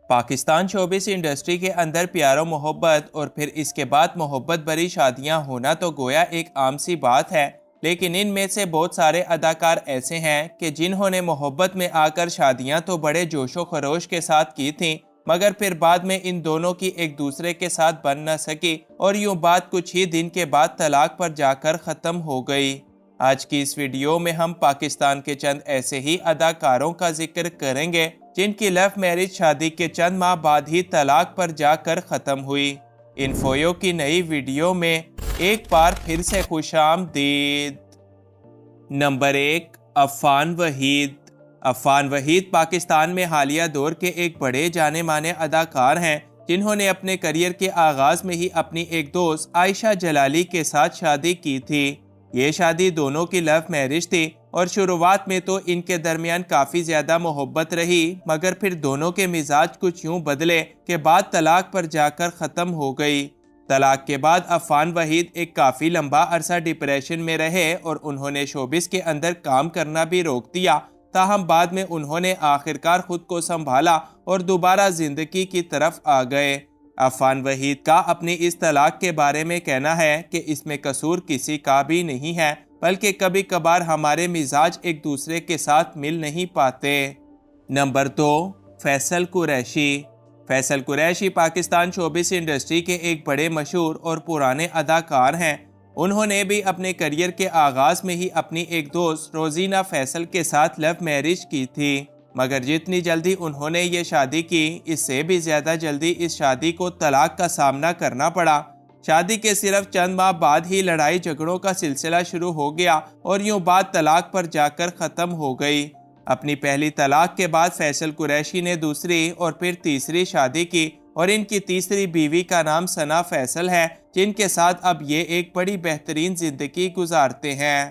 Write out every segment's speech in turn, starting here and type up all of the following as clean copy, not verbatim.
Pakistan showbiz industry کے اندر پیار و محبت اور پھر اس کے بعد محبت بھری شادیاں ہونا تو گویا ایک عام سی بات ہے، لیکن ان میں سے بہت سارے اداکار ایسے ہیں کہ جنہوں نے محبت میں آ کر شادیاں تو بڑے جوش و خروش کے ساتھ کی تھیں، مگر پھر بعد میں ان دونوں کی ایک دوسرے کے ساتھ بن نہ سکی اور یوں بات کچھ ہی دن کے بعد طلاق پر جا کر ختم ہو گئی۔ آج کی اس ویڈیو میں ہم پاکستان کے چند ایسے ہی اداکاروں کا ذکر کریں گے جن کی لو میرج شادی کے چند ماہ بعد ہی طلاق پر جا کر ختم ہوئی۔ انفویو کی نئی ویڈیو میں ایک بار پھر سے خوش آمدید۔ نمبر 1، عفان وحید۔ عفان وحید پاکستان میں حالیہ دور کے ایک بڑے جانے مانے اداکار ہیں جنہوں نے اپنے کریئر کے آغاز میں ہی اپنی ایک دوست عائشہ جلالی کے ساتھ شادی کی تھی۔ یہ شادی دونوں کی لو میرج تھی اور شروعات میں تو ان کے درمیان کافی زیادہ محبت رہی، مگر پھر دونوں کے مزاج کچھ یوں بدلے کہ بعد طلاق پر جا کر ختم ہو گئی۔ طلاق کے بعد عفان وحید ایک کافی لمبا عرصہ ڈپریشن میں رہے اور انہوں نے شوبز کے اندر کام کرنا بھی روک دیا، تاہم بعد میں انہوں نے آخرکار خود کو سنبھالا اور دوبارہ زندگی کی طرف آ گئے۔ عفان وحید کا اپنی اس طلاق کے بارے میں کہنا ہے کہ اس میں قصور کسی کا بھی نہیں ہے، بلکہ کبھی کبھار ہمارے مزاج ایک دوسرے کے ساتھ مل نہیں پاتے۔ Number 2، Faisal Qureshi. Faisal Qureshi Pakistan showbiz industry کے ایک بڑے مشہور اور پرانے اداکار ہیں۔ انہوں نے بھی اپنے کریئر کے آغاز میں ہی اپنی ایک دوست روزینہ فیصل کے ساتھ لو میرج کی تھی، مگر جتنی جلدی انہوں نے یہ شادی کی، اس سے بھی زیادہ جلدی اس شادی کو طلاق کا سامنا کرنا پڑا۔ شادی کے صرف چند ماہ بعد ہی لڑائی جھگڑوں کا سلسلہ شروع ہو گیا اور یوں بات طلاق پر جا کر ختم ہو گئی۔ اپنی پہلی طلاق کے بعد فیصل قریشی نے دوسری اور پھر تیسری شادی کی اور ان کی تیسری بیوی کا نام ثنا فیصل ہے، جن کے ساتھ اب یہ ایک بڑی بہترین زندگی گزارتے ہیں۔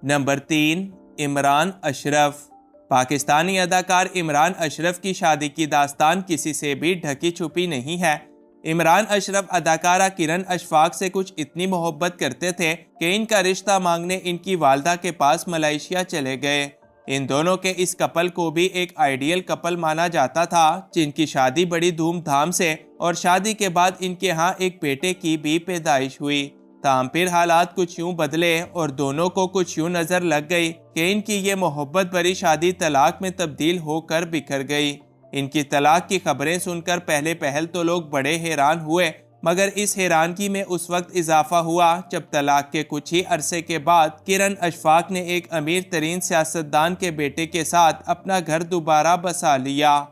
نمبر 3، عمران اشرف۔ پاکستانی اداکار عمران اشرف کی شادی کی داستان کسی سے بھی ڈھکی چھپی نہیں ہے۔ عمران اشرف اداکارہ کرن اشفاق سے کچھ اتنی محبت کرتے تھے کہ ان کا رشتہ مانگنے ان کی والدہ کے پاس ملائیشیا چلے گئے۔ ان دونوں کے اس کپل کو بھی ایک آئیڈیل کپل مانا جاتا تھا، جن کی شادی بڑی دھوم دھام سے اور شادی کے بعد ان کے ہاں ایک بیٹے کی بھی پیدائش ہوئی۔ تاہم پھر حالات کچھ یوں بدلے اور دونوں کو کچھ یوں نظر لگ گئی کہ ان کی یہ محبت بھری شادی طلاق میں تبدیل ہو کر بکھر گئی۔ ان کی طلاق کی خبریں سن کر پہلے پہل تو لوگ بڑے حیران ہوئے، مگر اس حیرانگی میں اس وقت اضافہ ہوا جب طلاق کے کچھ ہی عرصے کے بعد کرن اشفاق نے ایک امیر ترین سیاستدان کے بیٹے کے ساتھ اپنا گھر دوبارہ بسا لیا۔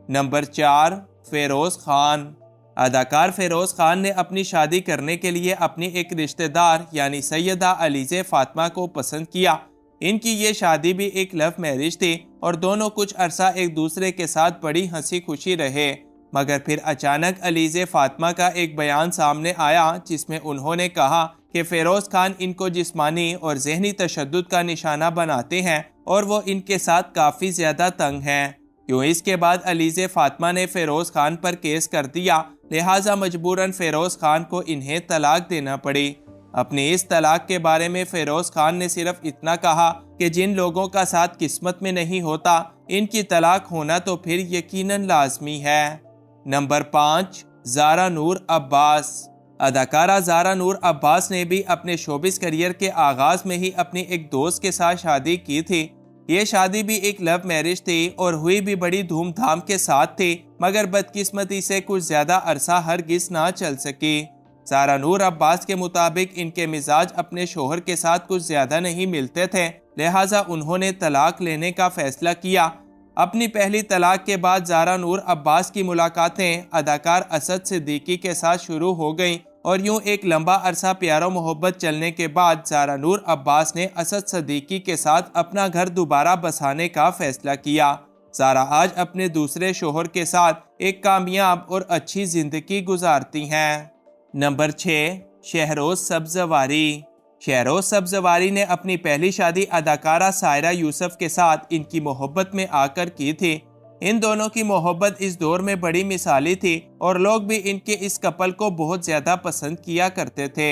نمبر 4، فیروز خان۔ اداکار فیروز خان نے اپنی شادی کرنے کے لیے اپنی ایک رشتہ دار یعنی سیدہ علیزہ فاطمہ کو پسند کیا۔ ان کی یہ شادی بھی ایک لو میرج تھی اور دونوں کچھ عرصہ ایک دوسرے کے ساتھ بڑی ہنسی خوشی رہے، مگر پھر اچانک علیزہ فاطمہ کا ایک بیان سامنے آیا جس میں انہوں نے کہا کہ فیروز خان ان کو جسمانی اور ذہنی تشدد کا نشانہ بناتے ہیں اور وہ ان کے ساتھ کافی زیادہ تنگ ہیں۔ کیوں اس کے بعد علیزہ فاطمہ نے فیروز خان پر کیس کر دیا، لہٰذا مجبوراً فیروز خان کو انہیں طلاق دینا پڑی۔ اپنی اس طلاق کے بارے میں فیروز خان نے صرف اتنا کہا کہ جن لوگوں کا ساتھ قسمت میں نہیں ہوتا، ان کی طلاق ہونا تو پھر یقیناً لازمی ہے۔ نمبر 5، زارا نور عباس۔ اداکارہ زارا نور عباس نے بھی اپنے شوبز کریئر کے آغاز میں ہی اپنی ایک دوست کے ساتھ شادی کی تھی۔ یہ شادی بھی ایک لو میرج تھی اور ہوئی بھی بڑی دھوم دھام کے ساتھ تھی، مگر بدقسمتی سے کچھ زیادہ عرصہ ہرگز نہ چل سکی۔ زارا نور عباس کے مطابق ان کے مزاج اپنے شوہر کے ساتھ کچھ زیادہ نہیں ملتے تھے، لہٰذا انہوں نے طلاق لینے کا فیصلہ کیا۔ اپنی پہلی طلاق کے بعد زارا نور عباس کی ملاقاتیں اداکار اسد صدیقی کے ساتھ شروع ہو گئیں اور یوں ایک لمبا عرصہ پیار و محبت چلنے کے بعد زارا نور عباس نے اسد صدیقی کے ساتھ اپنا گھر دوبارہ بسانے کا فیصلہ کیا۔ زارا آج اپنے دوسرے شوہر کے ساتھ ایک کامیاب اور اچھی زندگی گزارتی ہیں۔ نمبر 6، شہروز سبزواری۔ شہروز سبزواری نے اپنی پہلی شادی اداکارہ سائرہ یوسف کے ساتھ ان کی محبت میں آ کر کی تھی۔ ان دونوں کی محبت اس دور میں بڑی مثالی تھی اور لوگ بھی ان کے اس کپل کو بہت زیادہ پسند کیا کرتے تھے۔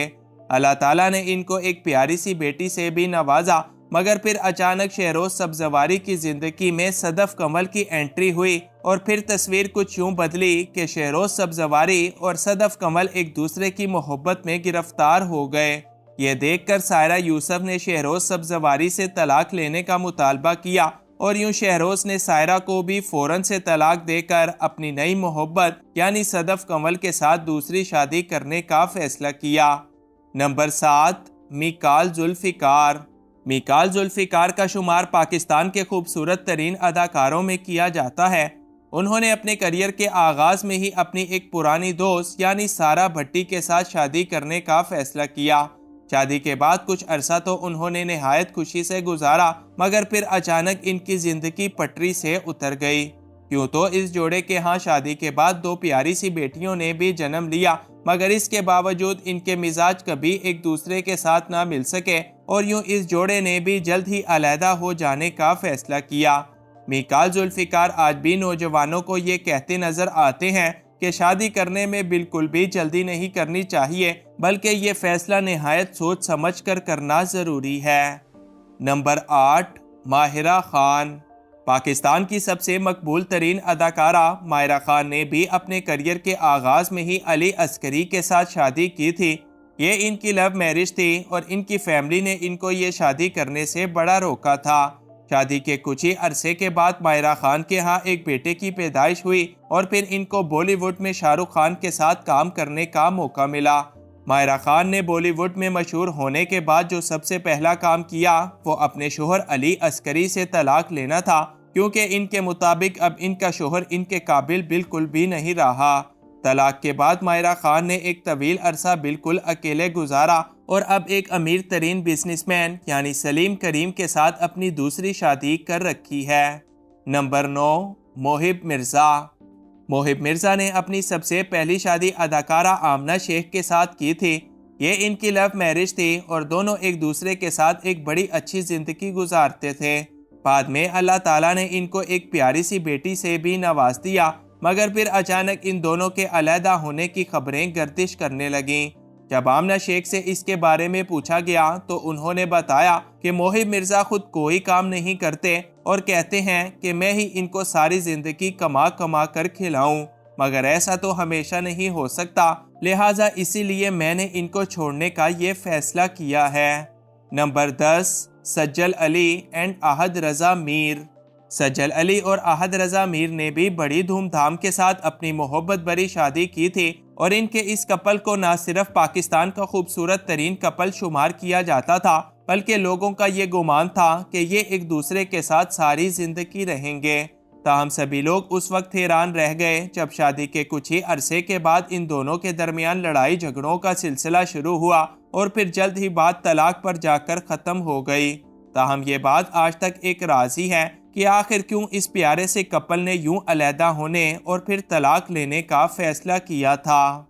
اللہ تعالیٰ نے ان کو ایک پیاری سی بیٹی سے بھی نوازا، مگر پھر اچانک شہروز سبزواری کی زندگی میں صدف کمل کی انٹری ہوئی اور پھر تصویر کچھ یوں بدلی کہ شہروز سبزواری اور صدف کمل ایک دوسرے کی محبت میں گرفتار ہو گئے۔ یہ دیکھ کر سائرہ یوسف نے شہروز سبزواری سے طلاق لینے کا مطالبہ کیا اور یوں شہروز نے سائرہ کو بھی فوراً سے طلاق دے کر اپنی نئی محبت یعنی صدف کمل کے ساتھ دوسری شادی کرنے کا فیصلہ کیا۔ نمبر 7، میکال ذوالفقار۔ میکال ذوالفقار کا شمار پاکستان کے خوبصورت ترین اداکاروں میں کیا جاتا ہے۔ انہوں نے اپنے کیریئر کے آغاز میں ہی اپنی ایک پرانی دوست یعنی سارہ بھٹی کے ساتھ شادی کرنے کا فیصلہ کیا۔ شادی کے بعد کچھ عرصہ تو انہوں نے نہایت خوشی سے گزارا، مگر پھر اچانک ان کی زندگی پٹری سے اتر گئی۔ یوں تو اس جوڑے کے ہاں شادی کے بعد 2 پیاری سی بیٹیوں نے بھی جنم لیا، مگر اس کے باوجود ان کے مزاج کبھی ایک دوسرے کے ساتھ نہ مل سکے اور یوں اس جوڑے نے بھی جلد ہی علیحدہ ہو جانے کا فیصلہ کیا۔ میکال ذوالفقار آج بھی نوجوانوں کو یہ کہتے نظر آتے ہیں کہ شادی کرنے میں بالکل بھی جلدی نہیں کرنی چاہیے، بلکہ یہ فیصلہ نہایت سوچ سمجھ کر کرنا ضروری ہے۔ نمبر 8، ماہرہ خان۔ پاکستان کی سب سے مقبول ترین اداکارہ ماہرہ خان نے بھی اپنے کیریئر کے آغاز میں ہی علی عسکری کے ساتھ شادی کی تھی۔ یہ ان کی لو میرج تھی اور ان کی فیملی نے ان کو یہ شادی کرنے سے بڑا روکا تھا۔ شادی کے کچھ ہی عرصے کے بعد ماہرہ خان کے ہاں ایک بیٹے کی پیدائش ہوئی اور پھر ان کو بالی ووڈ میں شاہ رخ خان کے ساتھ کام کرنے کا موقع ملا۔ ماہرہ خان نے بالی ووڈ میں مشہور ہونے کے بعد جو سب سے پہلا کام کیا وہ اپنے شوہر علی عسکری سے طلاق لینا تھا، کیونکہ ان کے مطابق اب ان کا شوہر ان کے قابل بالکل بھی نہیں رہا۔ طلاق کے بعد ماہرہ خان نے ایک طویل عرصہ بالکل اکیلے گزارا اور اب ایک امیر ترین بزنس مین یعنی سلیم کریم کے ساتھ اپنی دوسری شادی کر رکھی ہے۔ نمبر 9، محب مرزا۔ محب مرزا نے اپنی سب سے پہلی شادی اداکارہ آمنہ شیخ کے ساتھ کی تھی۔ یہ ان کی لو میرج تھی اور دونوں ایک دوسرے کے ساتھ ایک بڑی اچھی زندگی گزارتے تھے۔ بعد میں اللہ تعالیٰ نے ان کو ایک پیاری سی بیٹی سے بھی نواز دیا، مگر پھر اچانک ان دونوں کے علیحدہ ہونے کی خبریں گردش کرنے لگیں۔ جب آمنہ شیخ سے اس کے بارے میں پوچھا گیا تو انہوں نے بتایا کہ محب مرزا خود کوئی کام نہیں کرتے اور کہتے ہیں کہ میں ہی ان کو ساری زندگی کما کما کر کھلاؤں، مگر ایسا تو ہمیشہ نہیں ہو سکتا، لہٰذا اسی لیے میں نے ان کو چھوڑنے کا یہ فیصلہ کیا ہے۔ نمبر 10، سجل علی اینڈ احد رضا میر۔ سجل علی اور احد رضا میر نے بھی بڑی دھوم دھام کے ساتھ اپنی محبت بھری شادی کی تھی اور ان کے اس کپل کو نہ صرف پاکستان کا خوبصورت ترین کپل شمار کیا جاتا تھا، بلکہ لوگوں کا یہ گمان تھا کہ یہ ایک دوسرے کے ساتھ ساری زندگی رہیں گے۔ تاہم سبھی لوگ اس وقت حیران رہ گئے جب شادی کے کچھ ہی عرصے کے بعد ان دونوں کے درمیان لڑائی جھگڑوں کا سلسلہ شروع ہوا اور پھر جلد ہی بات طلاق پر جا کر ختم ہو گئی۔ تاہم یہ بات آج تک ایک راز ہی ہے کہ آخر کیوں اس پیارے سے کپل نے یوں علیحدہ ہونے اور پھر طلاق لینے کا فیصلہ کیا تھا۔